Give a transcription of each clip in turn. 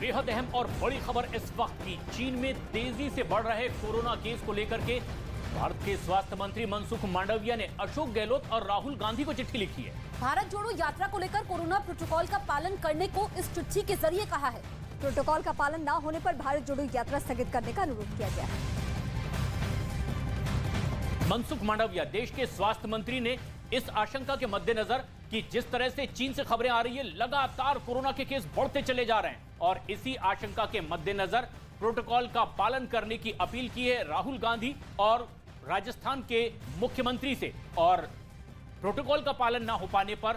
बेहद अहम और बड़ी खबर इस वक्त की। चीन में तेजी से बढ़ रहे कोरोना केस को लेकर के भारत के स्वास्थ्य मंत्री मनसुख मांडविया ने अशोक गहलोत और राहुल गांधी को चिट्ठी लिखी है। भारत जोड़ो यात्रा को लेकर कोरोना प्रोटोकॉल का पालन करने को इस चिट्ठी के जरिए कहा है। प्रोटोकॉल का पालन न होने पर भारत जोड़ो यात्रा स्थगित करने का अनुरोध किया गया है। मनसुख मांडविया देश के स्वास्थ्य मंत्री ने इस आशंका के मद्देनजर कि जिस तरह से चीन से खबरें आ रही है, लगातार कोरोना के केस बढ़ते चले जा रहे हैं और इसी आशंका के मद्देनजर प्रोटोकॉल का पालन करने की अपील की है राहुल गांधी और राजस्थान के मुख्यमंत्री से। और प्रोटोकॉल का पालन ना हो पाने पर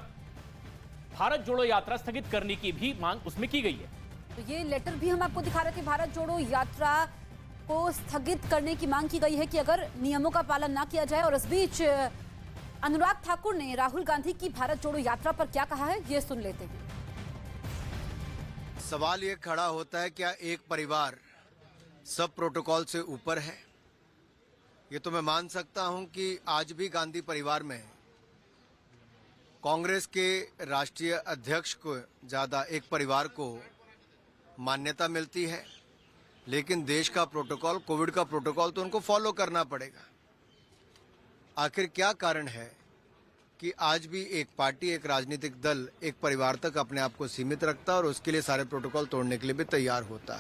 भारत जोड़ो यात्रा स्थगित करने की भी मांग उसमें की गई है। तो ये लेटर भी हम आपको दिखा रहे थे। भारत जोड़ो यात्रा को स्थगित करने की मांग की गई है कि अगर नियमों का पालन ना किया जाए। और इस बीच अनुराग ठाकुर ने राहुल गांधी की भारत जोड़ो यात्रा पर क्या कहा है, ये सुन लेते हैं। सवाल ये खड़ा होता है, क्या एक परिवार सब प्रोटोकॉल से ऊपर है? ये तो मैं मान सकता हूं कि आज भी गांधी परिवार में कांग्रेस के राष्ट्रीय अध्यक्ष को ज्यादा एक परिवार को मान्यता मिलती है, लेकिन देश का प्रोटोकॉल, कोविड का प्रोटोकॉल तो उनको फॉलो करना पड़ेगा। आखिर क्या कारण है कि आज भी एक पार्टी, एक राजनीतिक दल एक परिवार तक अपने आप को सीमित रखता है और उसके लिए सारे प्रोटोकॉल तोड़ने के लिए भी तैयार होता है।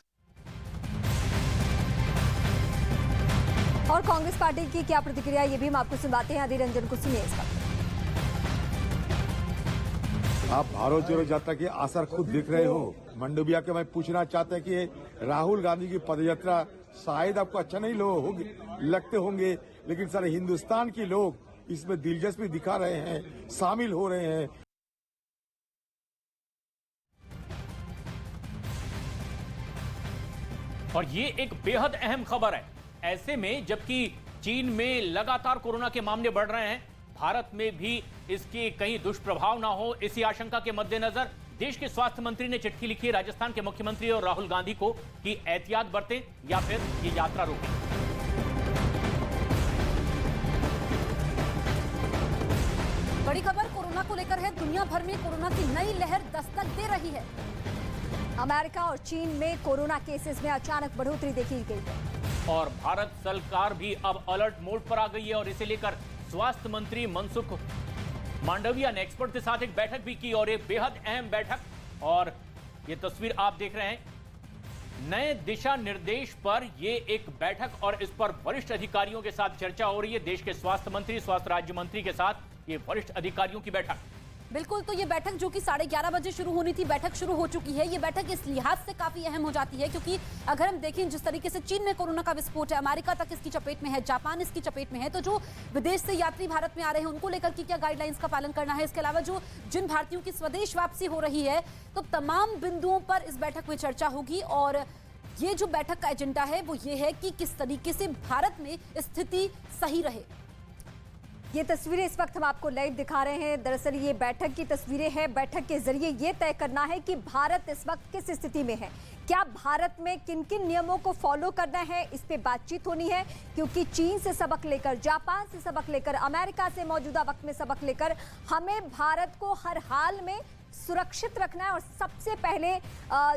और कांग्रेस पार्टी की क्या प्रतिक्रिया, ये भी हम आपको सुनाते हैं। अधीर रंजन को सुनिए इस वक्त। आप भारत जोड़ो यात्रा के असर खुद दिख रहे हो। मंडविया के मैं पूछना चाहते हैं कि राहुल गांधी की पदयात्रा शायद आपको अच्छा नहीं लगते होंगे, लेकिन सारे हिंदुस्तान के लोग इसमें दिलचस्पी दिखा रहे हैं, शामिल हो रहे हैं। और ये एक बेहद अहम खबर है। ऐसे में जबकि चीन में लगातार कोरोना के मामले बढ़ रहे हैं, भारत में भी इसके कहीं दुष्प्रभाव ना हो, इसी आशंका के मद्देनजर देश के स्वास्थ्य मंत्री ने चिट्ठी लिखी है राजस्थान के मुख्यमंत्री और राहुल गांधी को कि एहतियात बरतें या फिर ये यात्रा रोकें। बड़ी खबर कोरोना को लेकर है। दुनिया भर में कोरोना की नई लहर दस्तक दे रही है। अमेरिका और चीन में कोरोना केसेस में अचानक बढ़ोतरी देखी गई है और भारत सरकार भी अब अलर्ट मोड पर आ गई है और इसे लेकर स्वास्थ्य मंत्री मनसुख मांडविया ने एक्सपर्ट के साथ एक बैठक भी की और एक बेहद अहम बैठक। और ये तस्वीर आप देख रहे हैं, नए दिशा निर्देश पर ये एक बैठक और इस पर वरिष्ठ अधिकारियों के साथ चर्चा हो रही है। देश के स्वास्थ्य मंत्री, स्वास्थ्य राज्य मंत्री के साथ ये वरिष्ठ अधिकारियों की बैठक। बिल्कुल, तो ये बैठक जो कि 11:30 बजे शुरू होनी थी, बैठक शुरू हो चुकी है। ये बैठक इस लिहाज से काफी अहम हो जाती है क्योंकि अगर हम देखें जिस तरीके से चीन में कोरोना का विस्फोट है, अमेरिका तक इसकी चपेट में है, जापान इसकी चपेट में है, तो जो विदेश से यात्री भारत में आ रहे हैं उनको लेकर के क्या गाइडलाइंस का पालन करना है, इसके अलावा जो जिन भारतीयों की स्वदेश वापसी हो रही है, तो तमाम बिंदुओं पर इस बैठक में चर्चा होगी। और ये जो बैठक का एजेंडा है वो ये है कि किस तरीके से भारत में स्थिति सही रहे। ये तस्वीरें इस वक्त हम आपको लाइव दिखा रहे हैं। दरअसल ये बैठक की तस्वीरें हैं। बैठक के जरिए ये तय करना है कि भारत इस वक्त किस स्थिति में है, क्या भारत में किन किन नियमों को फॉलो करना है, इस पे बातचीत होनी है। क्योंकि चीन से सबक लेकर, जापान से सबक लेकर, अमेरिका से मौजूदा वक्त में सबक लेकर हमें भारत को हर हाल में सुरक्षित रखना है। और सबसे पहले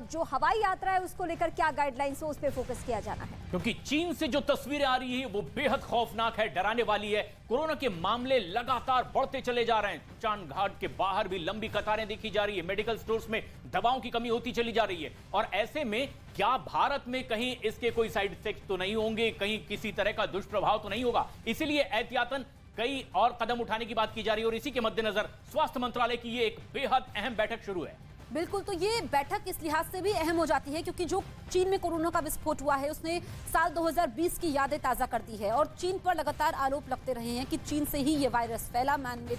जो हवाई यात्रा है उसको लेकर क्या गाइडलाइंस हो, उस पर फोकस किया जाना है। क्योंकि चीन से जो तस्वीरें आ रही है वो बेहद खौफनाक है, डराने वाली है। कोरोना के मामले लगातार बढ़ते चले जा रहे हैं। चांद घाट के बाहर भी लंबी कतारें देखी जा रही है, मेडिकल स्टोर्स में दवाओं की कमी होती चली जा रही है। और ऐसे में क्या भारत में कहीं इसके कोई साइड इफेक्ट तो नहीं होंगे, कहीं किसी तरह का दुष्प्रभाव तो नहीं होगा, इसीलिए एहतियातन कई और कदम उठाने की बात की जा रही है। और इसी के मद्देनजर स्वास्थ्य मंत्रालय की ये एक बेहद अहम बैठक शुरू है। बिल्कुल, तो ये बैठक इस लिहाज से भी अहम हो जाती है क्योंकि जो चीन में कोरोना का विस्फोट हुआ है उसने साल 2020 की यादें ताजा कर दी है। और चीन पर लगातार आरोप लगते रहे हैं कि चीन से ही ये वायरस फैला, मैनमेड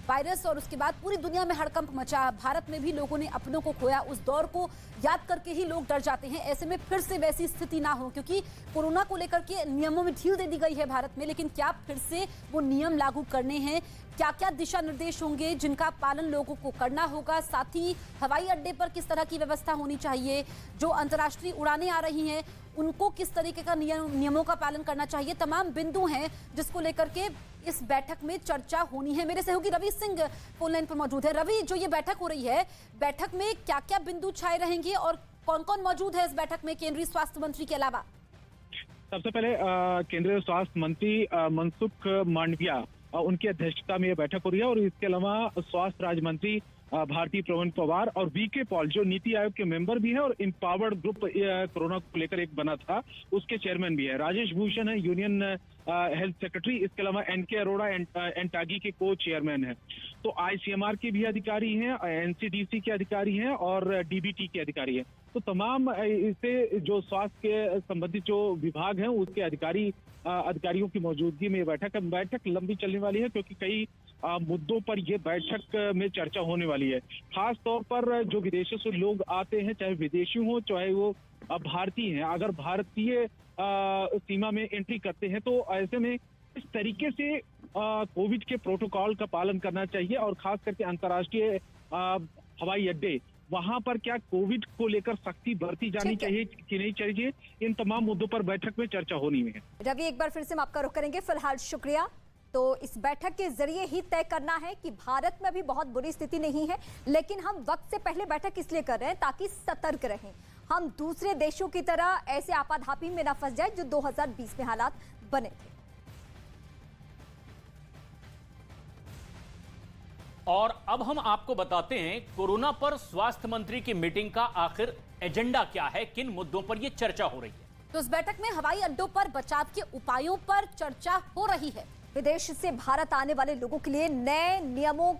वायरस। और उसके बाद पूरी दुनिया में हड़कंप मचा, भारत में भी लोगों ने अपनों को खोया। उस दौर को याद करके ही लोग डर जाते हैं। ऐसे में फिर से वैसी स्थिति ना हो, क्योंकि कोरोना को लेकर के नियमों में ढील दे दी गई है भारत में, लेकिन क्या फिर से वो नियम लागू करने हैं, क्या क्या दिशा निर्देश होंगे जिनका पालन लोगों को करना होगा, साथ ही हवाई अड्डे पर किस तरह की व्यवस्था होनी चाहिए, जो अंतर्राष्ट्रीय उड़ानें आ रही हैं उनको किस तरीके का नियमों का पालन करना चाहिए, तमाम बिंदु हैं जिसको लेकर के इस बैठक में चर्चा होनी है। मेरे सहयोगी रवि सिंह फोन लाइन पर मौजूद है। रवि, जो ये बैठक हो रही है, बैठक में क्या क्या बिंदु छाए रहेंगे और कौन कौन मौजूद है इस बैठक में केंद्रीय स्वास्थ्य मंत्री के अलावा? सबसे पहले केंद्रीय स्वास्थ्य मंत्री मनसुख मांडविया उनकी अध्यक्षता में यह बैठक हो रही है और इसके अलावा स्वास्थ्य राज्य मंत्री भारती प्रवीण पवार और वीके पॉल जो नीति आयोग के मेंबर भी है और एम्पावर्ड ग्रुप कोरोना को लेकर एक बना था उसके चेयरमैन भी है। राजेश भूषण है यूनियन हेल्थ सेक्रेटरी, इसके अलावा एनके अरोड़ा एनटागी के को चेयरमैन है। तो आईसीएमआर के भी अधिकारी हैं, एनसीडीसी के अधिकारी हैं और डीबीटी के अधिकारी हैं। तो तमाम इससे जो स्वास्थ्य के संबंधित जो विभाग हैं उसके अधिकारियों की मौजूदगी में बैठक लंबी चलने वाली है क्योंकि कई मुद्दों पर यह बैठक में चर्चा होने वाली है। खास तौर पर जो विदेशों से लोग आते हैं, चाहे विदेशी हो चाहे वो भारतीय हैं, अगर भारतीय सीमा में एंट्री करते हैं तो ऐसे में इस तरीके से कोविड के प्रोटोकॉल का पालन करना चाहिए और खास करके अंतर्राष्ट्रीय हवाई अड्डे वहां पर क्या कोविड को लेकर सख्ती बरती जानी चाहिए कि नहीं चाहिए, इन तमाम मुद्दों पर बैठक में चर्चा होनी है। रवि, एक बार फिर से हम आपका रुख करेंगे। फिलहाल शुक्रिया। तो इस बैठक के जरिए ही तय करना है कि भारत में भी बहुत बुरी स्थिति नहीं है, लेकिन हम वक्त से पहले बैठक इसलिए कर रहे हैं ताकि सतर्क रहें, हम दूसरे देशों की तरह ऐसे आपाधापी में न फंस जाए जो 2020 में हालात बने थे। और अब हम आपको बताते हैं कोरोना पर स्वास्थ्य मंत्री की मीटिंग का आखिर एजेंडा क्या है, किन मुद्दों पर यह चर्चा हो रही है। तो इस बैठक में हवाई अड्डों पर बचाव के उपायों पर चर्चा हो रही है। विदेश से भारत आने वाले लोगों के लिए नए नियमों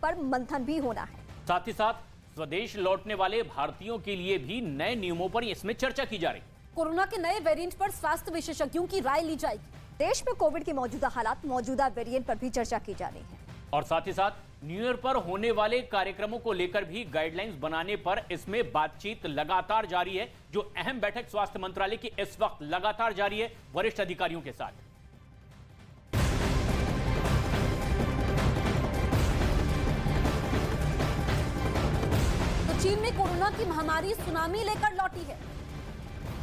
पर मंथन भी होना है। साथ ही साथ स्वदेश लौटने वाले भारतीयों के लिए भी नए नियमों पर इसमें चर्चा की जा रही है। कोरोना के नए वेरिएंट पर स्वास्थ्य विशेषज्ञों की राय ली जाएगी। देश में कोविड के मौजूदा हालात, मौजूदा वेरिएंट पर भी चर्चा की जा रही है। और साथ ही साथ न्यू ईयर पर होने वाले कार्यक्रमों को लेकर भी गाइडलाइंस बनाने पर इसमें बातचीत लगातार जारी है। जो अहम बैठक स्वास्थ्य मंत्रालय की इस वक्त लगातार जारी है वरिष्ठ अधिकारियों के साथ। तो चीन में कोरोना की महामारी सुनामी लेकर लौटी है।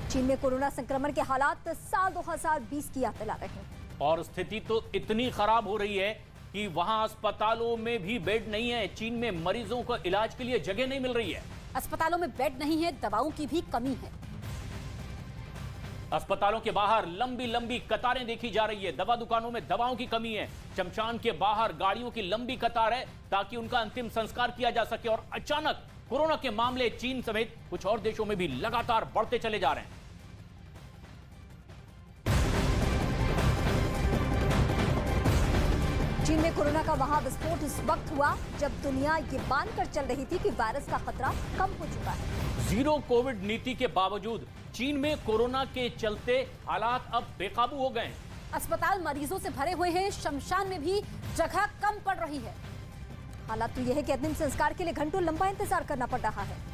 चीन में कोरोना संक्रमण के हालात साल 2020 की याद दिला रहे हैं और स्थिति तो इतनी खराब हो रही है कि वहां अस्पतालों में भी बेड नहीं है। चीन में मरीजों को इलाज के लिए जगह नहीं मिल रही है। अस्पतालों में बेड नहीं है, दवाओं की भी कमी है। अस्पतालों के बाहर लंबी लंबी कतारें देखी जा रही है। दवा दुकानों में दवाओं की कमी है। शमशान के बाहर गाड़ियों की लंबी कतार है ताकि उनका अंतिम संस्कार किया जा सके। और अचानक कोरोना के मामले चीन समेत कुछ और देशों में भी लगातार बढ़ते चले जा रहे हैं। चीन में कोरोना का महाविस्फोट इस वक्त हुआ जब दुनिया ये मानकर चल रही थी कि वायरस का खतरा कम हो चुका है। जीरो कोविड नीति के बावजूद चीन में कोरोना के चलते हालात अब बेकाबू हो गए हैं। अस्पताल मरीजों से भरे हुए हैं, शमशान में भी जगह कम पड़ रही है। हालात तो यह है कि अंतिम संस्कार के लिए घंटों लंबा इंतजार करना पड़ रहा है।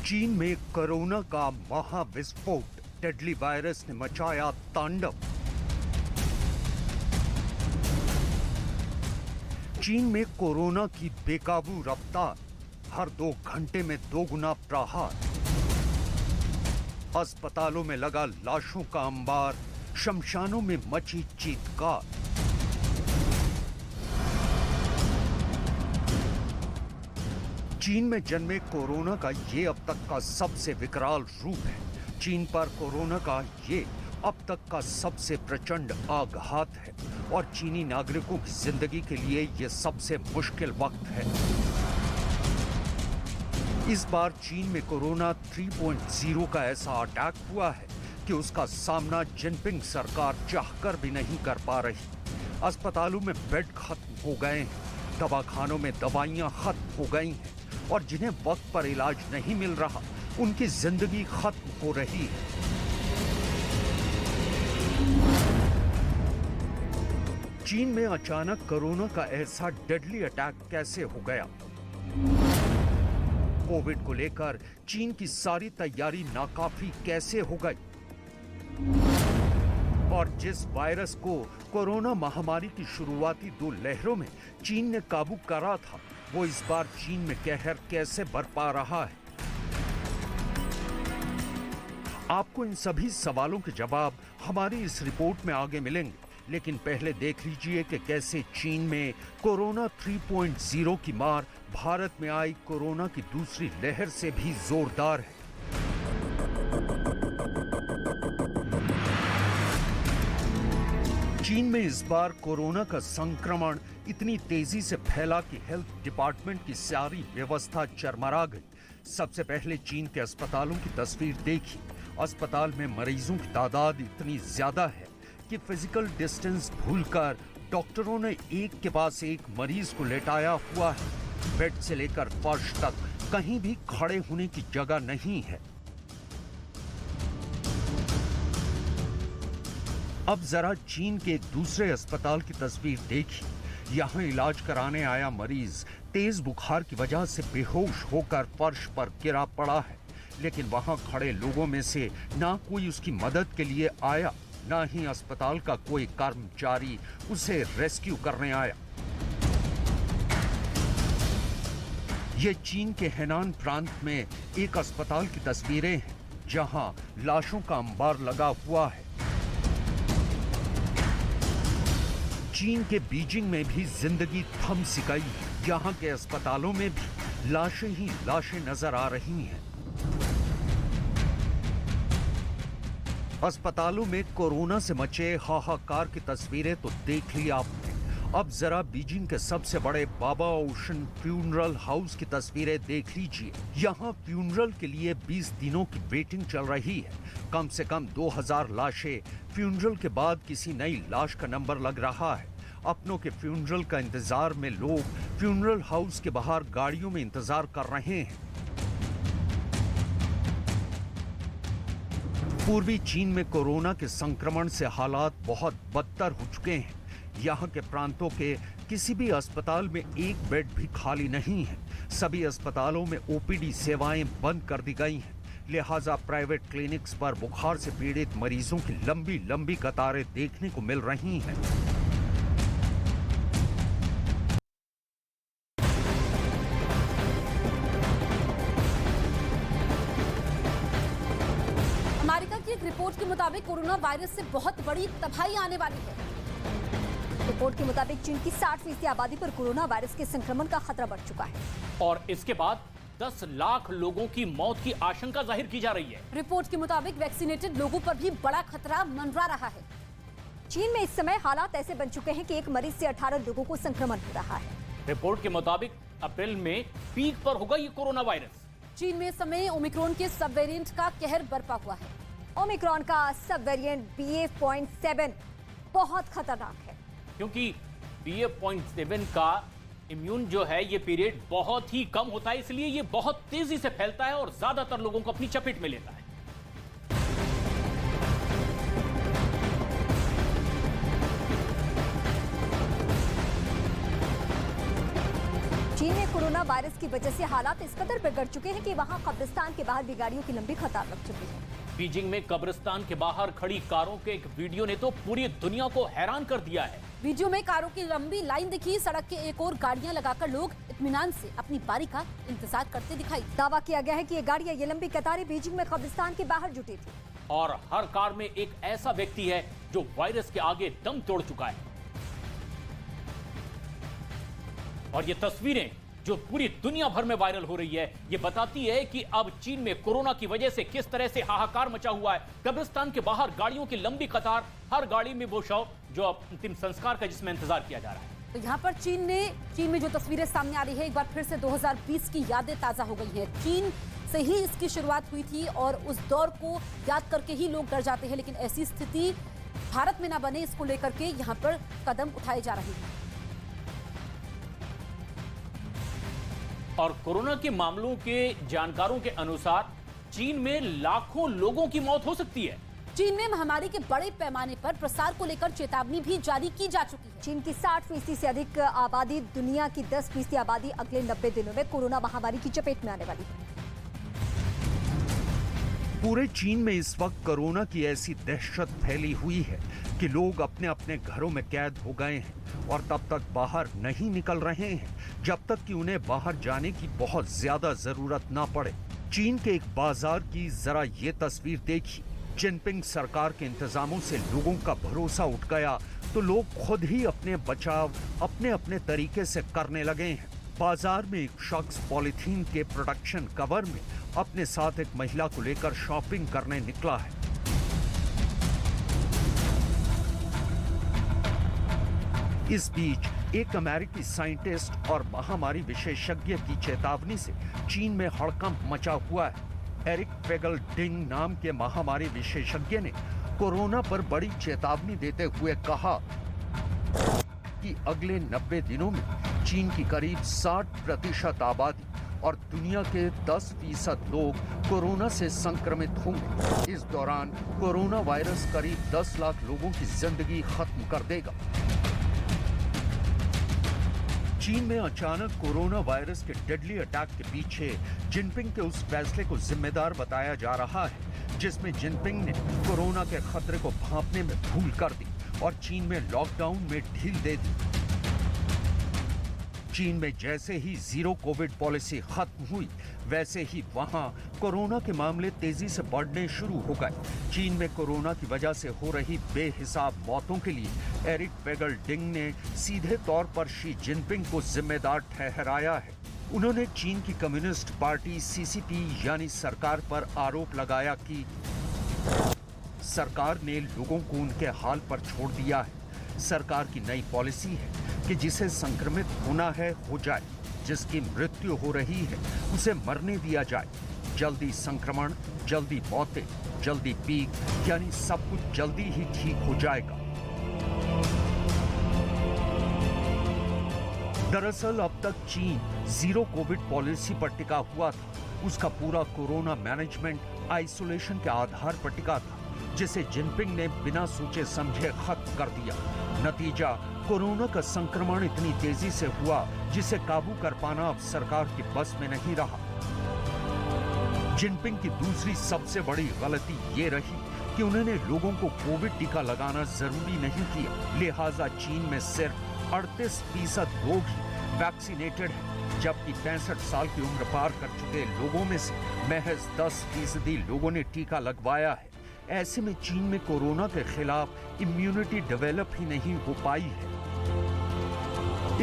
चीन में कोरोना का महाविस्फोट, डेडली वायरस ने मचाया तांडव। चीन में कोरोना की बेकाबू रफ्तार, हर 2 घंटे में 2 गुना प्रहार। अस्पतालों में लगा लाशों का अंबार, शमशानों में मची चीत्कार। चीन में जन्मे कोरोना का ये अब तक का सबसे विकराल रूप है। चीन पर कोरोना का ये अब तक का सबसे प्रचंड आघात है और चीनी नागरिकों की जिंदगी के लिए ये सबसे मुश्किल वक्त है। इस बार चीन में कोरोना 3.0 का ऐसा अटैक हुआ है कि उसका सामना जिनपिंग सरकार चाहकर भी नहीं कर पा रही। अस्पतालों में बेड खत्म हो गए हैं, दवाखानों में दवाइयां खत्म हो गई हैं और जिन्हें वक्त पर इलाज नहीं मिल रहा उनकी जिंदगी खत्म हो रही है। चीन में अचानक कोरोना का ऐसा डेडली अटैक कैसे हो गया? कोविड को लेकर चीन की सारी तैयारी नाकाफी कैसे हो गई? और जिस वायरस को कोरोना महामारी की शुरुआती 2 लहरों में चीन ने काबू करा था, वो इस बार चीन में कहर कैसे बरपा रहा है? आपको इन सभी सवालों के जवाब हमारी इस रिपोर्ट में आगे मिलेंगे, लेकिन पहले देख लीजिए कि कैसे चीन में कोरोना 3.0 की मार भारत में आई कोरोना की दूसरी लहर से भी जोरदार है। चीन में इस बार कोरोना का संक्रमण इतनी तेजी से फैला कि हेल्थ डिपार्टमेंट की सारी व्यवस्था चरमरा गई। सबसे पहले चीन के अस्पतालों की तस्वीर देखी। अस्पताल में मरीजों की तादाद इतनी ज्यादा है कि फिजिकल डिस्टेंस भूलकर डॉक्टरों ने एक के पास एक मरीज को लेटाया हुआ है। बेड से लेकर फर्श तक कहीं भी खड़े होने की जगह नहीं है। अब जरा चीन के एक दूसरे अस्पताल की तस्वीर देखी। यहाँ इलाज कराने आया मरीज तेज बुखार की वजह से बेहोश होकर फर्श पर गिरा पड़ा है, लेकिन वहां खड़े लोगों में से ना कोई उसकी मदद के लिए आया, ना ही अस्पताल का कोई कर्मचारी उसे रेस्क्यू करने आया। ये चीन के हेनान प्रांत में एक अस्पताल की तस्वीरें हैं, जहां लाशों का अंबार लगा हुआ है। चीन के बीजिंग में भी जिंदगी थम सी गई। यहाँ के अस्पतालों में भी लाशें ही लाशें नजर आ रही हैं। अस्पतालों में कोरोना से मचे हाहाकार की तस्वीरें तो देख ली आपने। अब जरा बीजिंग के सबसे बड़े बाबा ओशन फ्यूनरल हाउस की तस्वीरें देख लीजिए। यहाँ फ्यूनरल के लिए 20 दिनों की वेटिंग चल रही है। कम से कम 2000 लाशें फ्यूनरल के बाद किसी नई लाश का नंबर लग रहा है। अपनों के फ्यूनरल का इंतजार में लोग फ्यूनरल हाउस के बाहर गाड़ियों में इंतजार कर रहे हैं। पूर्वी चीन में कोरोना के संक्रमण से हालात बहुत बदतर हो चुके हैं। यहाँ के प्रांतों के किसी भी अस्पताल में एक बेड भी खाली नहीं है। सभी अस्पतालों में ओपीडी सेवाएं बंद कर दी गई हैं। लिहाजा प्राइवेट क्लिनिक्स पर बुखार से पीड़ित मरीजों की लंबी लंबी कतारें देखने को मिल रही हैं। अमेरिका की एक रिपोर्ट के मुताबिक कोरोना वायरस से बहुत बड़ी तबाही आने वाली है। रिपोर्ट के मुताबिक चीन की 60% आबादी पर कोरोना वायरस के संक्रमण का खतरा बढ़ चुका है और इसके बाद 10 लाख लोगों की मौत की आशंका जाहिर की जा रही है। रिपोर्ट के मुताबिक वैक्सीनेटेड लोगों पर भी बड़ा खतरा मंडरा रहा है। चीन में इस समय हालात ऐसे बन चुके हैं कि एक मरीज से 18 लोगों को संक्रमण हो रहा है। रिपोर्ट के मुताबिक अप्रैल में पीक पर होगा ये कोरोना वायरस। चीन में इस समय ओमिक्रॉन के सब वेरिएंट का कहर बरपा हुआ है। ओमिक्रॉन का सब वेरिएंट BA.7 बहुत खतरनाक है, क्योंकि BA.7 का इम्यून जो है ये पीरियड बहुत ही कम होता है, इसलिए ये बहुत तेजी से फैलता है और ज्यादातर लोगों को अपनी चपेट में लेता है। चीन में कोरोना वायरस की वजह से हालात इस कदर बिगड़ चुके हैं कि वहां कब्रिस्तान के बाहर भी गाड़ियों की लंबी कतार लग चुकी है। बीजिंग में कब्रिस्तान के बाहर खड़ी कारों के एक वीडियो ने तो पूरी दुनिया को हैरान कर दिया है। वीडियो में कारों की लंबी लाइन दिखी। सड़क के एक और गाड़ियां लगाकर लोग इत्मीनान से अपनी बारी का इंतजार करते दिखाई। दावा किया गया है कि ये गाड़ियां, ये लंबी कतारें बीजिंग में कब्रिस्तान के बाहर जुटी थी और हर कार में एक ऐसा व्यक्ति है जो वायरस के आगे दम तोड़ चुका है। और ये तस्वीरें जो पूरी दुनिया भर में वायरल हो रही है, ये बताती है कि अब चीन में कोरोना की वजह से किस तरह से हाहाकार मचा हुआ है। कब्रिस्तान के बाहर गाड़ियों की लंबी कतार, हर गाड़ी में वो शव जो अंतिम संस्कार का जिसमें इंतजार किया जा रहा है। तो यहाँ पर चीन में जो तस्वीरें सामने आ रही है, एक बार फिर से 2020 की यादें ताजा हो गई हैं। चीन से ही इसकी शुरुआत हुई थी और उस दौर को याद करके ही लोग डर जाते हैं, लेकिन ऐसी स्थिति भारत में ना बने, इसको लेकर के यहाँ पर कदम उठाए जा रहे हैं। और कोरोना के मामलों के जानकारों के अनुसार चीन में लाखों लोगों की मौत हो सकती है। चीन में महामारी के बड़े पैमाने पर प्रसार को लेकर चेतावनी भी जारी की जा चुकी है। चीन की 60% से अधिक आबादी, दुनिया की 10% आबादी अगले 90 दिनों में कोरोना महामारी की चपेट में आने वाली है। पूरे चीन में इस वक्त कोरोना की ऐसी दहशत फैली हुई है कि लोग अपने अपने घरों में कैद हो गए हैं और तब तक बाहर नहीं निकल रहे हैं जब तक कि उन्हें बाहर जाने की बहुत ज्यादा जरूरत ना पड़े। चीन के एक बाजार की जरा ये तस्वीर देखिए। जिनपिंग सरकार के इंतजामों से लोगों का भरोसा उठ गया तो लोग खुद ही अपने बचाव अपने अपने तरीके से करने लगे हैं। बाजार में एक शख्स पॉलिथीन के प्रोडक्शन कवर में अपने साथ एक महिला को लेकर शॉपिंग करने निकला है। इस बीच एक अमेरिकी साइंटिस्ट और महामारी विशेषज्ञ की चेतावनी से चीन में हड़कंप मचा हुआ है। एरिक फेगल डिंग नाम के महामारी विशेषज्ञ ने कोरोना पर बड़ी चेतावनी देते हुए कहा कि अगले 90 दिनों में चीन की करीब 60% आबादी और दुनिया के 10% लोग कोरोना से संक्रमित होंगे। इस दौरान कोरोना वायरस करीब 10 लाख लोगों की जिंदगी खत्म कर देगा। चीन में अचानक कोरोना वायरस के डेडली अटैक के पीछे जिनपिंग के उस फैसले को जिम्मेदार बताया जा रहा है जिसमें जिनपिंग ने कोरोना के खतरे को भांपने में भूल कर दी और चीन में लॉकडाउन में ढील दे दी। चीन में जैसे ही जीरो कोविड पॉलिसी खत्म हुई वैसे ही वहां कोरोना के मामले तेजी से बढ़ने शुरू हो गए। चीन में कोरोना की वजह से हो रही बेहिसाब मौतों के लिए एरिक फेगल डिंग ने सीधे तौर पर शी जिनपिंग को जिम्मेदार ठहराया है। उन्होंने चीन की कम्युनिस्ट पार्टी सीसीपी यानी सरकार पर आरोप लगाया कि सरकार ने लोगों को उनके हाल पर छोड़ दिया है। सरकार की नई पॉलिसी है कि जिसे संक्रमित होना है हो जाए, जिसकी मृत्यु हो रही है उसे मरने दिया जाए। जल्दी संक्रमण, जल्दी मौतें, जल्दी पीक, यानी सब कुछ जल्दी ही ठीक हो जाएगा। दरअसल अब तक चीन जीरो कोविड पॉलिसी पर टिका हुआ था। उसका पूरा कोरोना मैनेजमेंट आइसोलेशन के आधार पर टिका था, जिसे जिनपिंग ने बिना सोचे समझे खत्म कर दिया। नतीजा, कोरोना का संक्रमण इतनी तेजी से हुआ जिसे काबू कर पाना अब सरकार की बस में नहीं रहा। जिनपिंग की दूसरी सबसे बड़ी गलती ये रही कि उन्होंने लोगों को कोविड टीका लगाना जरूरी नहीं किया। लिहाजा चीन में सिर्फ 38% लोग ही वैक्सीनेटेड हैं, जबकि 65 साल की उम्र पार कर चुके लोगों में से महज 10% लोगों ने टीका लगवाया है। ऐसे में चीन में कोरोना के खिलाफ इम्यूनिटी डेवलप ही नहीं हो पाई है।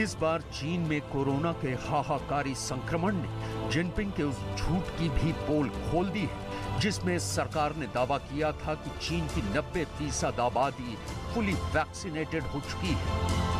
इस बार चीन में कोरोना के हाहाकारी संक्रमण ने जिनपिंग के उस झूठ की भी पोल खोल दी है जिसमें सरकार ने दावा किया था कि चीन की 90% आबादी फुली वैक्सीनेटेड हो चुकी है।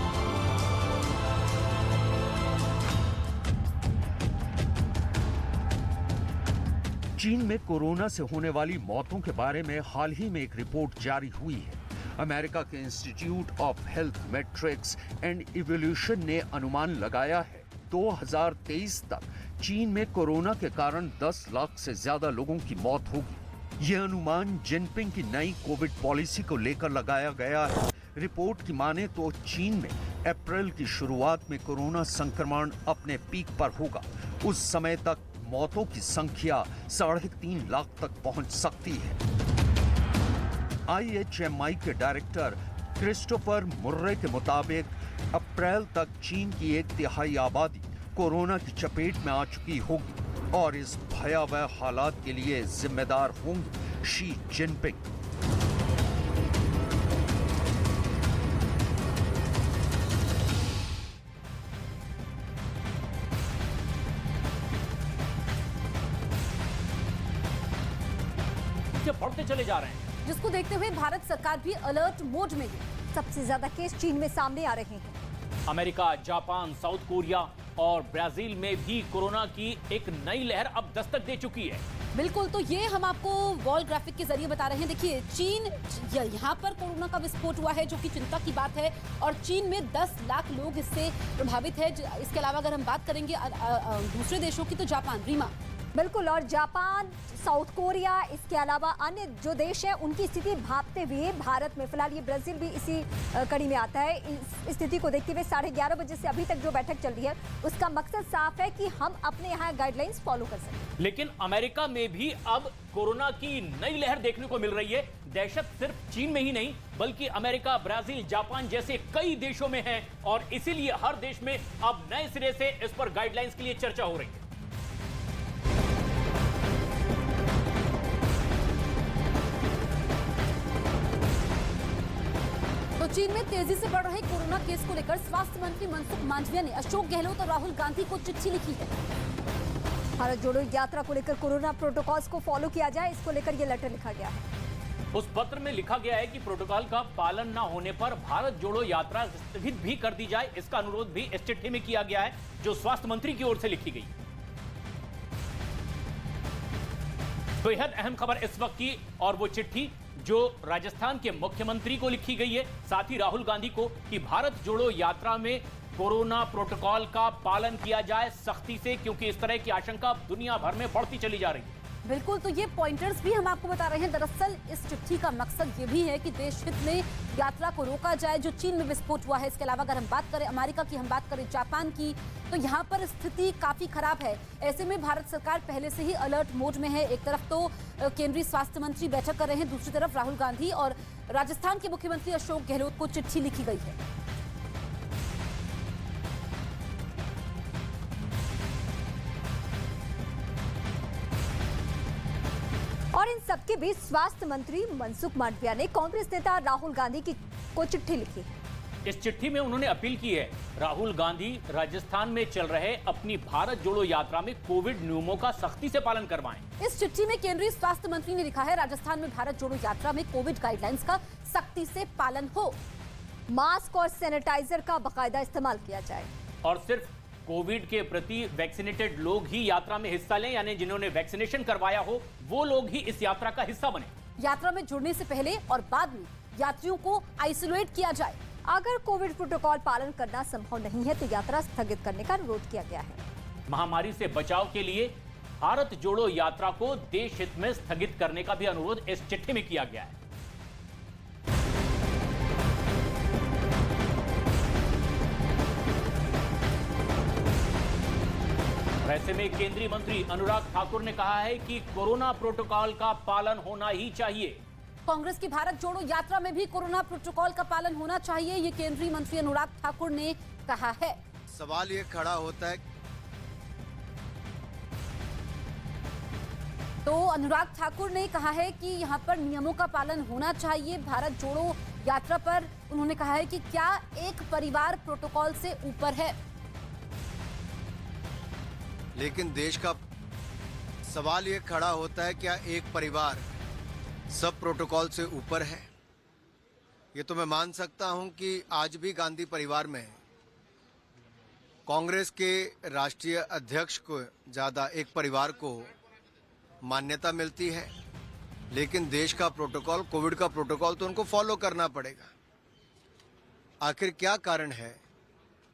चीन में कोरोना से होने वाली मौतों के बारे में हाल ही में एक रिपोर्ट जारी हुई है। अमेरिका के institute of health matrix and evolution ने अनुमान लगाया है 2023 तक चीन में कोरोना के कारण 10 लाख से ज्यादा लोगों की मौत होगी। यह अनुमान जिनपिंग की नई कोविड पॉलिसी को लेकर लगाया गया है। रिपोर्ट की माने तो चीन में अप्रैल की शुरुआत में कोरोना संक्रमण अपने पीक पर होगा। उस समय तक मौतों की संख्या 3.5 लाख तक पहुंच सकती है। IHMI के डायरेक्टर क्रिस्टोफर मुर्रे के मुताबिक अप्रैल तक चीन की 1/3 आबादी कोरोना की चपेट में आ चुकी होगी और इस भयावह हालात के लिए जिम्मेदार होंगे शी जिनपिंग। बढ़ते चले जा रहे हैं, जिसको देखते हुए भारत सरकार भी अलर्ट मोड में है। सबसे ज्यादा केस चीन में सामने आ रहे हैं। अमेरिका, जापान, साउथ कोरिया और ब्राजील में भी कोरोना की एक नई लहर अब दस्तक दे चुकी है। बिल्कुल, तो ये हम आपको वॉल ग्राफिक के जरिए बता रहे हैं। देखिए, चीन यहाँ पर कोरोना का विस्फोट हुआ है जो कि चिंता की बात है और चीन में 10 लाख लोग इससे प्रभावित है। इसके अलावा अगर हम बात करेंगे दूसरे देशों की, तो जापान, रीमा। बिल्कुल, और जापान, साउथ कोरिया, इसके अलावा अन्य जो देश हैं उनकी स्थिति भांपते हुए भारत में फिलहाल ये ब्राजील भी इसी कड़ी में आता है। इस स्थिति को देखते हुए 11:30 बजे से अभी तक जो बैठक चल रही है उसका मकसद साफ है कि हम अपने यहाँ गाइडलाइंस फॉलो कर सकें। लेकिन अमेरिका में भी अब कोरोना की नई लहर देखने को मिल रही है। दहशत सिर्फ चीन में ही नहीं बल्कि अमेरिका, ब्राजील, जापान जैसे कई देशों में है और इसीलिए हर देश में अब नए सिरे से इस पर गाइडलाइंस के लिए चर्चा हो रही है। तो चीन में तेजी से बढ़ रहे कोरोना केस को लेकर स्वास्थ्य मंत्री मनसुख मांडविया ने अशोक गहलोत और राहुल गांधी को चिट्ठी लिखी है। भारत जोड़ो यात्रा को लेकर कोरोना प्रोटोकॉल्स को फॉलो किया जाए, इसको लेकर ये लेटर लिखा गया है। उस पत्र में लिखा गया है कि प्रोटोकॉल का पालन न होने पर भारत जोड़ो यात्रा स्थगित भी कर दी जाए। इसका अनुरोध भी इस चिट्ठी में किया गया है जो स्वास्थ्य मंत्री की ओर से लिखी गई। बेहद अहम खबर इस वक्त की, और वो चिट्ठी जो राजस्थान के मुख्यमंत्री को लिखी गई है, साथ ही राहुल गांधी को, कि भारत जोड़ो यात्रा में कोरोना प्रोटोकॉल का पालन किया जाए सख्ती से, क्योंकि इस तरह की आशंका दुनिया भर में बढ़ती चली जा रही है। बिल्कुल, तो ये पॉइंटर्स भी हम आपको बता रहे हैं। दरअसल इस चिट्ठी का मकसद ये भी है कि देश हित में यात्रा को रोका जाए जो चीन में विस्फोट हुआ है। इसके अलावा अगर हम बात करें अमेरिका की, हम बात करें जापान की, तो यहाँ पर स्थिति काफी खराब है। ऐसे में भारत सरकार पहले से ही अलर्ट मोड में है। एक तरफ तो केंद्रीय स्वास्थ्य मंत्री बैठक कर रहे हैं, दूसरी तरफ राहुल गांधी और राजस्थान के मुख्यमंत्री अशोक गहलोत को चिट्ठी लिखी गई है। और इन सबके बीच स्वास्थ्य मंत्री मनसुख मांडविया ने कांग्रेस नेता राहुल गांधी को चिट्ठी लिखी है। इस चिट्ठी में उन्होंने अपील की है राहुल गांधी राजस्थान में चल रहे अपनी भारत जोड़ो यात्रा में कोविड नियमों का सख्ती से पालन करवाएं। इस चिट्ठी में केंद्रीय स्वास्थ्य मंत्री ने लिखा है राजस्थान में भारत जोड़ो यात्रा में कोविड गाइडलाइंस का सख्ती से पालन हो, मास्क और सैनिटाइजर का बाकायदा इस्तेमाल किया जाए, और सिर्फ कोविड के प्रति वैक्सीनेटेड लोग ही यात्रा में हिस्सा लें, यानी जिन्होंने वैक्सीनेशन करवाया हो वो लोग ही इस यात्रा का हिस्सा बने। यात्रा में जुड़ने से पहले और बाद में यात्रियों को आइसोलेट किया जाए। अगर कोविड प्रोटोकॉल पालन करना संभव नहीं है तो यात्रा स्थगित करने का अनुरोध किया गया है। महामारी से बचाव के लिए भारत जोड़ो यात्रा को देश हित में स्थगित करने का भी अनुरोध इस चिट्ठी में किया गया है। ऐसे में केंद्रीय मंत्री अनुराग ठाकुर ने कहा है कि कोरोना प्रोटोकॉल का पालन होना ही चाहिए। कांग्रेस की भारत जोड़ो यात्रा में भी कोरोना प्रोटोकॉल का पालन होना चाहिए, ये केंद्रीय मंत्री अनुराग ठाकुर ने कहा है। सवाल ये खड़ा होता है, तो अनुराग ठाकुर ने कहा है कि यहाँ पर नियमों का पालन होना चाहिए। भारत जोड़ो यात्रा पर उन्होंने कहा है कि क्या एक परिवार प्रोटोकॉल से ऊपर है, लेकिन देश का सवाल ये खड़ा होता है क्या एक परिवार सब प्रोटोकॉल से ऊपर है। ये तो मैं मान सकता हूं कि आज भी गांधी परिवार में कांग्रेस के राष्ट्रीय अध्यक्ष को ज्यादा एक परिवार को मान्यता मिलती है, लेकिन देश का प्रोटोकॉल, कोविड का प्रोटोकॉल तो उनको फॉलो करना पड़ेगा। आखिर क्या कारण है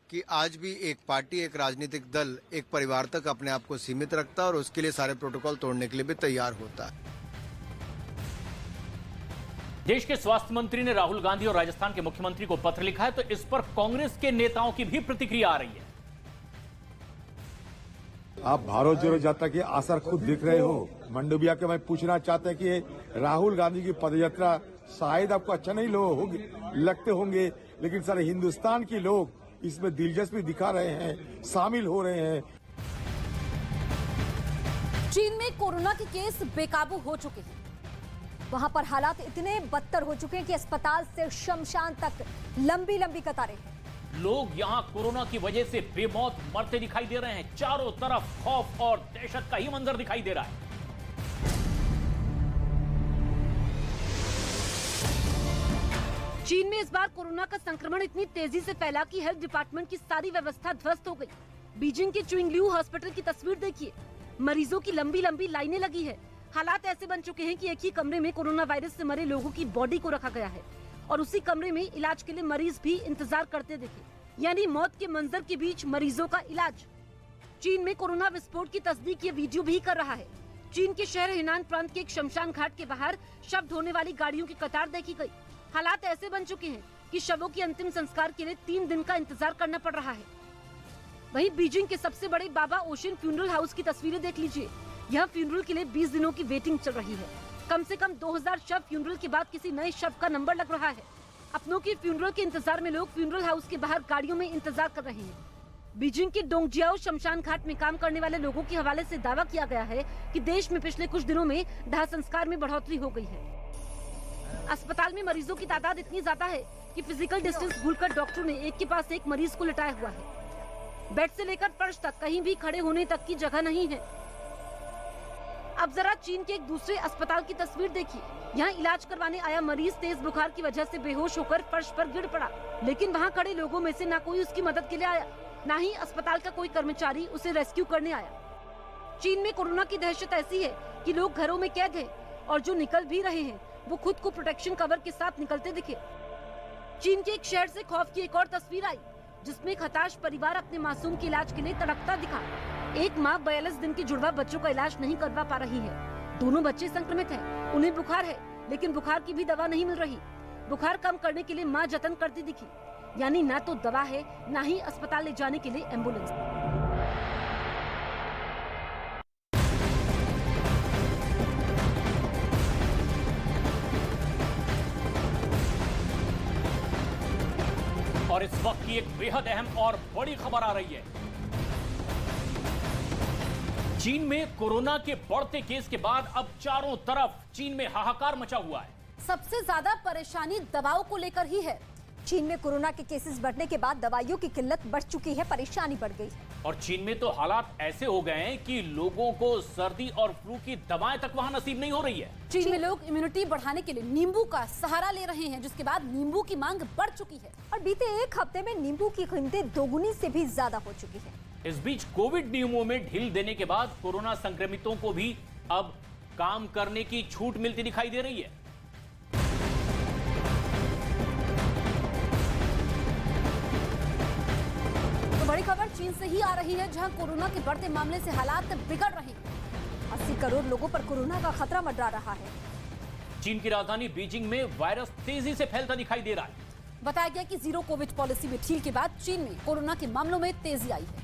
कि आज भी एक पार्टी, एक राजनीतिक दल एक परिवार तक अपने आप को सीमित रखता है और उसके लिए सारे प्रोटोकॉल तोड़ने के लिए भी तैयार होता है। देश के स्वास्थ्य मंत्री ने राहुल गांधी और राजस्थान के मुख्यमंत्री को पत्र लिखा है, तो इस पर कांग्रेस के नेताओं की भी प्रतिक्रिया आ रही है। आप भारत जोड़ो यात्रा के असर खुद दिख रहे हो। मंडोविया के मैं पूछना चाहते हैं कि राहुल गांधी की पदयात्रा शायद आपको अच्छा नहीं लगते होंगे, लेकिन सारे हिंदुस्तान के लोग इसमें दिलचस्पी दिखा रहे हैं, शामिल हो रहे हैं। चीन में कोरोना के केस बेकाबू हो चुके हैं। वहां पर हालात इतने बदतर हो चुके हैं कि अस्पताल से शमशान तक लंबी लंबी कतारें हैं। लोग यहां कोरोना की वजह से बेमौत मरते दिखाई दे रहे हैं। चारों तरफ खौफ और दहशत का ही मंजर दिखाई दे रहा है। चीन में इस बार कोरोना का संक्रमण इतनी तेजी से फैला कि हेल्थ डिपार्टमेंट की सारी व्यवस्था ध्वस्त हो गई। बीजिंग के चुइंगलियू हॉस्पिटल की तस्वीर देखिए, मरीजों की लंबी लंबी लाइनें लगी है। हालात ऐसे बन चुके हैं कि एक ही कमरे में कोरोना वायरस से मरे लोगों की बॉडी को रखा गया है और उसी कमरे में इलाज के लिए मरीज भी इंतजार करते दिखे, यानी मौत के मंजर के बीच मरीजों का इलाज। चीन में कोरोना विस्फोट की तस्दीक ये वीडियो भी कर रहा है। चीन के शहर हेनान प्रांत के एक शमशान घाट के बाहर शव ढोने वाली गाड़ियों की कतार देखी गई। हालात ऐसे बन चुके हैं कि शवों के अंतिम संस्कार के लिए 3 दिन का इंतजार करना पड़ रहा है। वहीं बीजिंग के सबसे बड़े बाबा ओशन फ्यूनरल हाउस की तस्वीरें देख लीजिए। यहाँ फ्यूनरल के लिए 20 दिनों की वेटिंग चल रही है। कम से कम 2000 शव फ्यूनरल के बाद किसी नए शव का नंबर लग रहा है। अपनों की फ्यूनरल के इंतजार में लोग फ्यूनरल हाउस के बाहर गाड़ियों में इंतजार कर रहे हैं। बीजिंग के डोंगजियाओ शमशान घाट में काम करने वाले लोगों के हवाले से दावा किया गया है कि देश में पिछले कुछ दिनों में दाह संस्कार में बढ़ोतरी हो गई है। अस्पताल में मरीजों की तादाद इतनी ज्यादा है कि फिजिकल डिस्टेंस भूलकर डॉक्टरों ने एक के पास एक मरीज को लिटाया हुआ है। बेड से लेकर फर्श तक कहीं भी खड़े होने तक की जगह नहीं है। अब जरा चीन के एक दूसरे अस्पताल की तस्वीर देखिए। यहाँ इलाज करवाने आया मरीज तेज बुखार की वजह से बेहोश होकर फर्श पर गिर पड़ा, लेकिन वहाँ खड़े लोगों में से न कोई उसकी मदद के लिए आया, न ही अस्पताल का कोई कर्मचारी उसे रेस्क्यू करने आया। चीन में कोरोना की दहशत ऐसी है कि लोग घरों में कैद हैं और जो निकल भी रहे हैं वो खुद को प्रोटेक्शन कवर के साथ निकलते दिखे। चीन के एक शहर से खौफ की एक और तस्वीर आई, जिसमें एक हताश परिवार अपने मासूम के इलाज के लिए तड़पता दिखा। एक माँ 42 दिन के जुड़वा बच्चों का इलाज नहीं करवा पा रही है। दोनों बच्चे संक्रमित हैं, उन्हें बुखार है, लेकिन बुखार की भी दवा नहीं मिल रही। बुखार कम करने के लिए माँ जतन करती दिखी, यानी ना तो दवा है, ना ही अस्पताल ले जाने के लिए एम्बुलेंस। और इस वक्त की एक बेहद अहम और बड़ी खबर आ रही है। चीन में कोरोना के बढ़ते केस के बाद अब चारों तरफ चीन में हाहाकार मचा हुआ है। सबसे ज्यादा परेशानी दवाओं को लेकर ही है। चीन में कोरोना के केसेस बढ़ने के बाद दवाइयों की किल्लत बढ़ चुकी है, परेशानी बढ़ गई है। और चीन में तो हालात ऐसे हो गए हैं कि लोगों को सर्दी और फ्लू की दवाएं तक वहां नसीब नहीं हो रही है। चीन में लोग इम्यूनिटी बढ़ाने के लिए नींबू का सहारा ले रहे हैं, जिसके बाद नींबू की मांग बढ़ चुकी है और बीते एक हफ्ते में नींबू की कीमतें दोगुनी से भी ज्यादा हो चुकी है। इस बीच कोविड नियमों में ढील देने के बाद कोरोना संक्रमितों को भी अब काम करने की छूट मिलती दिखाई दे रही है। तो बड़ी खबर चीन से ही आ रही है, जहां कोरोना के बढ़ते मामले से हालात बिगड़ रहे हैं। 80 करोड़ लोगों पर कोरोना का खतरा मंडरा रहा है। चीन की राजधानी बीजिंग में वायरस तेजी से फैलता दिखाई दे रहा है। बताया गया कि जीरो कोविड पॉलिसी में ढील के बाद चीन में कोरोना के मामलों में तेजी आई है।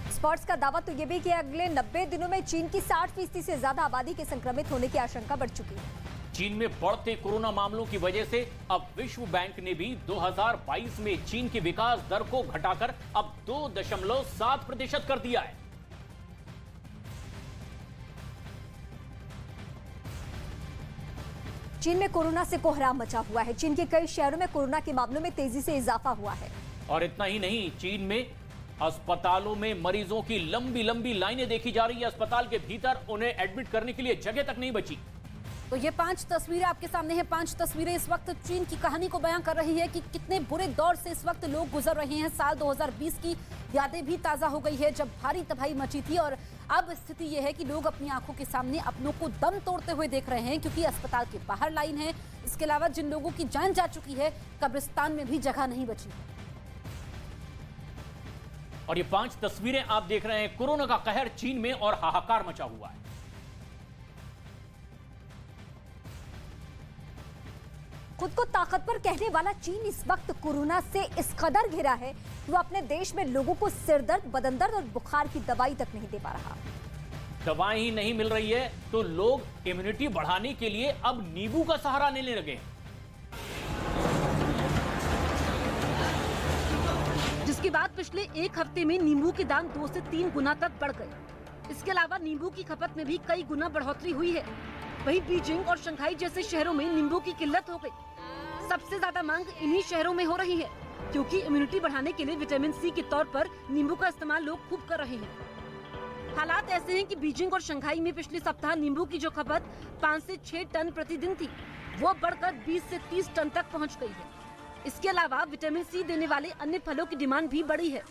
एक्सपर्ट्स का दावा तो ये भी कि अगले 90 दिनों में चीन की 60% से ज्यादा आबादी के संक्रमित होने की आशंका बढ़ चुकी है। चीन में बढ़ते कोरोना मामलों की वजह से अब विश्व बैंक ने भी 2022 में चीन की विकास दर को घटाकर अब 2.7% कर दिया है। चीन में कोरोना से कोहराम मचा हुआ है। चीन के कई शहरों में कोरोना के मामलों में तेजी से इजाफा हुआ है। और इतना ही नहीं, चीन में अस्पतालों में मरीजों की लंबी लंबी लाइनें देखी जा रही है। अस्पताल के भीतर उन्हें एडमिट करने के लिए जगह तक नहीं बची। तो ये 5 तस्वीरें आपके सामने हैं। 5 तस्वीरें इस वक्त चीन की कहानी को बयां कर रही है कि कितने बुरे दौर से इस वक्त लोग गुजर रहे हैं। साल 2020 की यादें भी ताजा हो गई है, जब भारी तबाही मची थी। और अब स्थिति यह है कि लोग अपनी आंखों के सामने अपनों को दम तोड़ते हुए देख रहे हैं, क्योंकि अस्पताल के बाहर लाइन है। इसके अलावा जिन लोगों की जान जा चुकी है, कब्रिस्तान में भी जगह नहीं बची है। और ये 5 तस्वीरें आप देख रहे हैं। कोरोना का कहर चीन में और हाहाकार मचा हुआ है। खुद को ताकतवर कहने वाला चीन इस वक्त कोरोना से इस कदर घिरा है कि वो अपने देश में लोगों को सिरदर्द, बदन दर्द और बुखार की दवाई तक नहीं दे पा रहा। दवाएं ही नहीं मिल रही है तो लोग इम्यूनिटी बढ़ाने के लिए अब नींबू का सहारा लेने लगे हैं। जिसके बाद पिछले एक हफ्ते में नींबू के दाम 2 से 3 गुना तक बढ़ गए। इसके अलावा नींबू की खपत में भी कई गुना बढ़ोतरी हुई है। वहीं बीजिंग और शंघाई जैसे शहरों में नींबू की किल्लत हो गई। सबसे ज्यादा मांग इन्हीं शहरों में हो रही है, क्योंकि इम्यूनिटी बढ़ाने के लिए विटामिन सी के तौर पर नींबू का इस्तेमाल लोग खूब कर रहे हैं। हालात ऐसे हैं कि बीजिंग और शंघाई में पिछले सप्ताह नींबू की जो खपत 5 से 6 टन प्रतिदिन थी, वो बढ़कर 20 से 30 टन तक पहुंच गई है। इसके अलावा विटामिन सी देने वाले अन्य फलों की डिमांड भी बढ़ी है।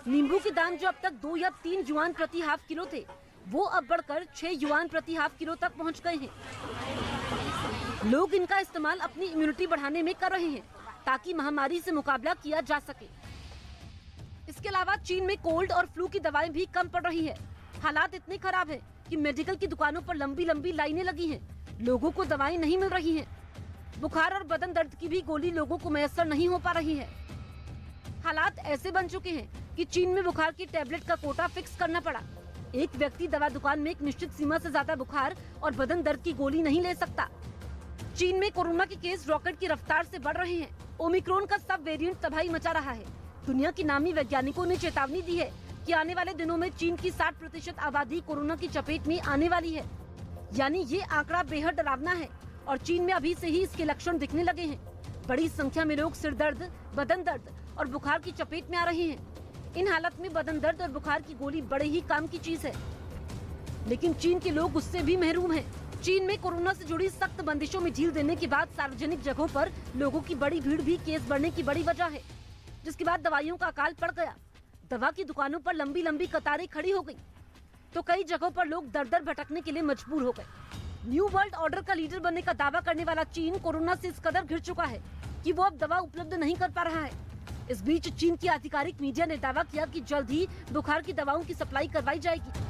नींबू के दाम जो अब तक 2 या 3 युआन प्रति हाफ किलो थे, वो अब बढ़कर 6 युआन प्रति हाफ किलो तक पहुंच गए हैं। लोग इनका इस्तेमाल अपनी इम्यूनिटी बढ़ाने में कर रहे हैं, ताकि महामारी से मुकाबला किया जा सके। इसके अलावा चीन में कोल्ड और फ्लू की दवाएं भी कम पड़ रही है। हालात इतने खराब हैं कि मेडिकल की दुकानों पर लंबी लंबी लाइनें लगी हैं। लोगों को दवाएं नहीं मिल रही हैं। बुखार और बदन दर्द की भी गोली लोगों को मैसर नहीं हो पा रही है। हालात ऐसे बन चुके हैं कि चीन में बुखार की टैबलेट का कोटा फिक्स करना पड़ा। एक व्यक्ति दवा दुकान में एक निश्चित सीमा से ज्यादा बुखार और बदन दर्द की गोली नहीं ले सकता। चीन में कोरोना के केस रॉकेट की रफ्तार से बढ़ रहे हैं। ओमिक्रॉन का सब वेरिएंट तबाही मचा रहा है। दुनिया की नामी वैज्ञानिकों ने चेतावनी दी है कि आने वाले दिनों में चीन की 60% आबादी कोरोना की चपेट में आने वाली है। यानी ये आंकड़ा बेहद डरावना है और चीन में अभी से ही इसके लक्षण दिखने लगे हैं। बड़ी संख्या में लोग सिर दर्द, बदन दर्द और बुखार की चपेट में आ रहे हैं। इन हालत में बदन दर्द और बुखार की गोली बड़े ही काम की चीज है, लेकिन चीन के लोग उससे भी महरूम हैं। चीन में कोरोना से जुड़ी सख्त बंदिशों में ढील देने के बाद सार्वजनिक जगहों पर लोगों की बड़ी भीड़ भी केस बढ़ने की बड़ी वजह है, जिसके बाद दवाइयों का अकाल पड़ गया। दवा की दुकानों पर लंबी लंबी कतारें खड़ी हो गई, तो कई जगहों पर लोग दर दर भटकने के लिए मजबूर हो गए। न्यू वर्ल्ड ऑर्डर का लीडर बनने का दावा करने वाला चीन कोरोना से इस कदर घिर चुका है कि वो अब दवा उपलब्ध नहीं कर पा रहा है। इस बीच चीन की आधिकारिक मीडिया ने दावा किया कि जल्द ही बुखार की दवाओं की सप्लाई करवाई जाएगी।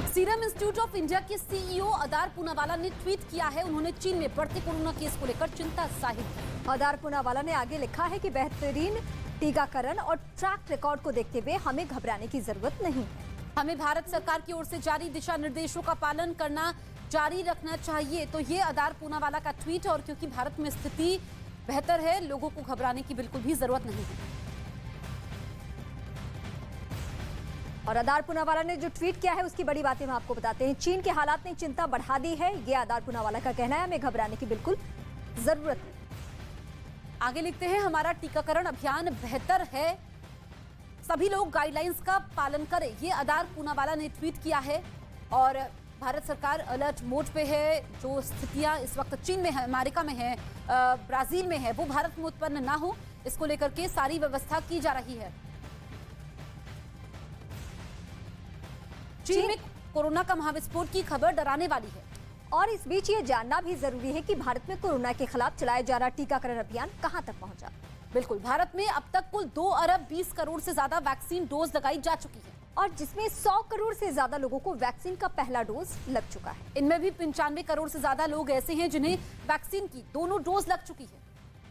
सीरम इंस्टीट्यूट ऑफ इंडिया के सीईओ अदार पूनावाला ने ट्वीट किया है। उन्होंने चीन में बढ़ते कोरोना केस को लेकर चिंता जाहिर की। अदार पूनावाला ने आगे लिखा है कि बेहतरीन टीकाकरण और ट्रैक रिकॉर्ड को देखते हुए हमें घबराने की जरूरत नहीं है। हमें भारत सरकार की ओर से जारी दिशा निर्देशों का पालन करना जारी रखना चाहिए। तो ये अदार पूनावाला का ट्वीट है, और क्योंकि भारत में स्थिति बेहतर है, लोगों को घबराने की बिल्कुल भी जरूरत नहीं है। और अदार पूनावाला ने जो ट्वीट किया है उसकी बड़ी बातें हम आपको बताते हैं। चीन के हालात ने चिंता बढ़ा दी है, ये अदार पूनावाला का कहना है। हमें घबराने की बिल्कुल जरूरत नहीं। आगे लिखते हैं, हमारा टीकाकरण अभियान बेहतर है, सभी लोग गाइडलाइंस का पालन करें। ये अदार पूनावाला ने ट्वीट किया है। और भारत सरकार अलर्ट मोड पे है। जो स्थितियां इस वक्त चीन में है, अमेरिका में है, ब्राजील में है, वो भारत में उत्पन्न ना हो, इसको लेकर के सारी व्यवस्था की जा रही है। चीन में कोरोना का महाविस्फोट की खबर डराने वाली है। और इस बीच ये जानना भी जरूरी है कि भारत में कोरोना के खिलाफ चलाया जा रहा टीकाकरण अभियान कहां तक पहुंचा। बिल्कुल, भारत में अब तक कुल 2 अरब 20 करोड़ से ज्यादा वैक्सीन डोज लगाई जा चुकी है, और जिसमें 100 करोड़ से ज्यादा लोगों को वैक्सीन का पहला डोज लग चुका है। इनमें भी 95 करोड़ से ज्यादा लोग ऐसे हैं जिन्हें वैक्सीन की दोनों डोज लग चुकी है।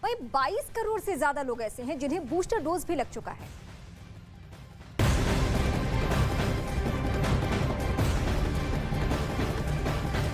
वहीं 22 करोड़ से ज्यादा लोग ऐसे हैं जिन्हें बूस्टर डोज भी लग चुका है।